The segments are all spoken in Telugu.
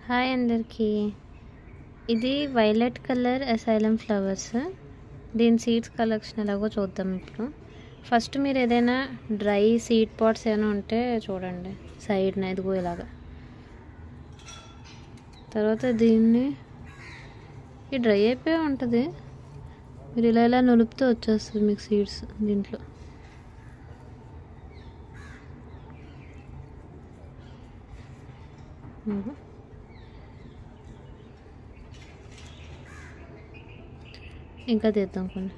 హాయ్ అందరికీ. ఇది వైలెట్ కలర్ అసైలం ఫ్లవర్స్. దీని సీడ్స్ కలెక్షన్ ఎలాగో చూద్దాం. ఇప్పుడు ఫస్ట్ మీరు ఏదైనా డ్రై సీడ్ పాట్స్ ఏమైనా ఉంటే చూడండి సైడ్న, ఇదిగో ఇలాగా. తర్వాత దీన్ని ఈ డ్రై అయిపోయి ఉంటుంది, మీరు ఇలా ఇలా నులిపితే వచ్చేస్తుంది మీకు సీడ్స్ దీంట్లో. ఇంకా తీద్దాం కొన్ని.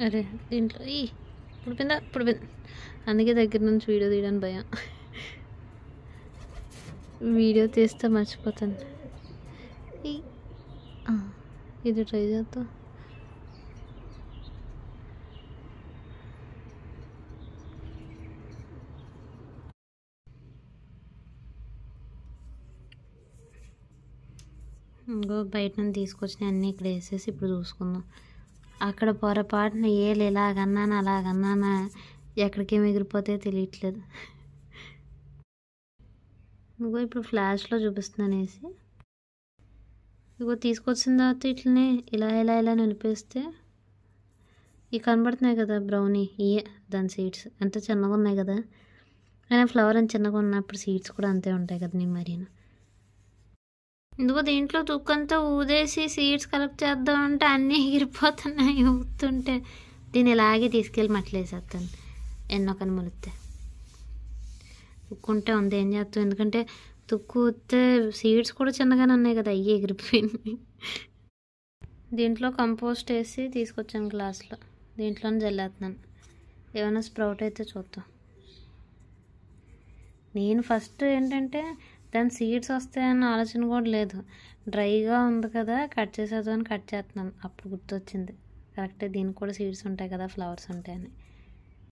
అరే దీంట్లో ఇప్పుడు అందుకే దగ్గర నుంచి వీడియో తీయడానికి భయం. వీడియో తీస్తే మర్చిపోతాను. ఇది ట్రై చేద్దాం. ఇంకో బయట నుంచి తీసుకొచ్చిన అన్నీ ఇక్కడ వేసేసి ఇప్పుడు చూసుకుందాం. అక్కడ పొరపాటున ఏళ్ళు ఇలాగన్నానా అలాగన్నానా ఎక్కడికి ఎగిరిపోతే తెలియట్లేదు. ఇంకో ఇప్పుడు ఫ్లాష్లో చూపిస్తున్నాను వేసి. ఇగో తీసుకొచ్చిన తర్వాత ఇట్లనే ఇలా ఇలా ఇలా నిలిపేస్తే ఇవి కనబడుతున్నాయి కదా బ్రౌనీ, ఇయే దాని సీడ్స్. ఎంత చిన్నగా ఉన్నాయి కదా, అయినా ఫ్లవర్ అని చిన్నగా ఉన్నప్పుడు సీడ్స్ కూడా అంతే ఉంటాయి కదా నీ మరీను. ఇందుకో దీంట్లో తుక్కంతా ఊదేసి సీడ్స్ కలెక్ట్ చేద్దాం అంటే అన్నీ ఎగిరిపోతున్నాయి ఊతుంటే. దీన్ని ఇలాగే తీసుకెళ్ళి మట్లేసేస్తాను ఎన్నొకని మొలిస్తే. తుక్కుంటే ఉంది ఏం చేస్తాం, ఎందుకంటే తుక్కు ఊస్తే సీడ్స్ కూడా చిన్నగానే ఉన్నాయి కదా, అయ్యి ఎగిరిపోయింది. దీంట్లో కంపోస్ట్ వేసి తీసుకొచ్చాను గ్లాస్లో, దీంట్లోనే జల్లేస్తున్నాను. ఏమైనా స్ప్రౌట్ అయితే చూద్దాం. నేను ఫస్ట్ ఏంటంటే దాని సీడ్స్ వస్తాయన్న ఆలోచన కూడా లేదు, డ్రైగా ఉంది కదా కట్ చేసేద్దామని కట్ చేస్తున్నాను. అప్పుడు గుర్తొచ్చింది కరెక్టే దీనికి కూడా సీడ్స్ ఉంటాయి కదా, ఫ్లవర్స్ ఉంటాయని.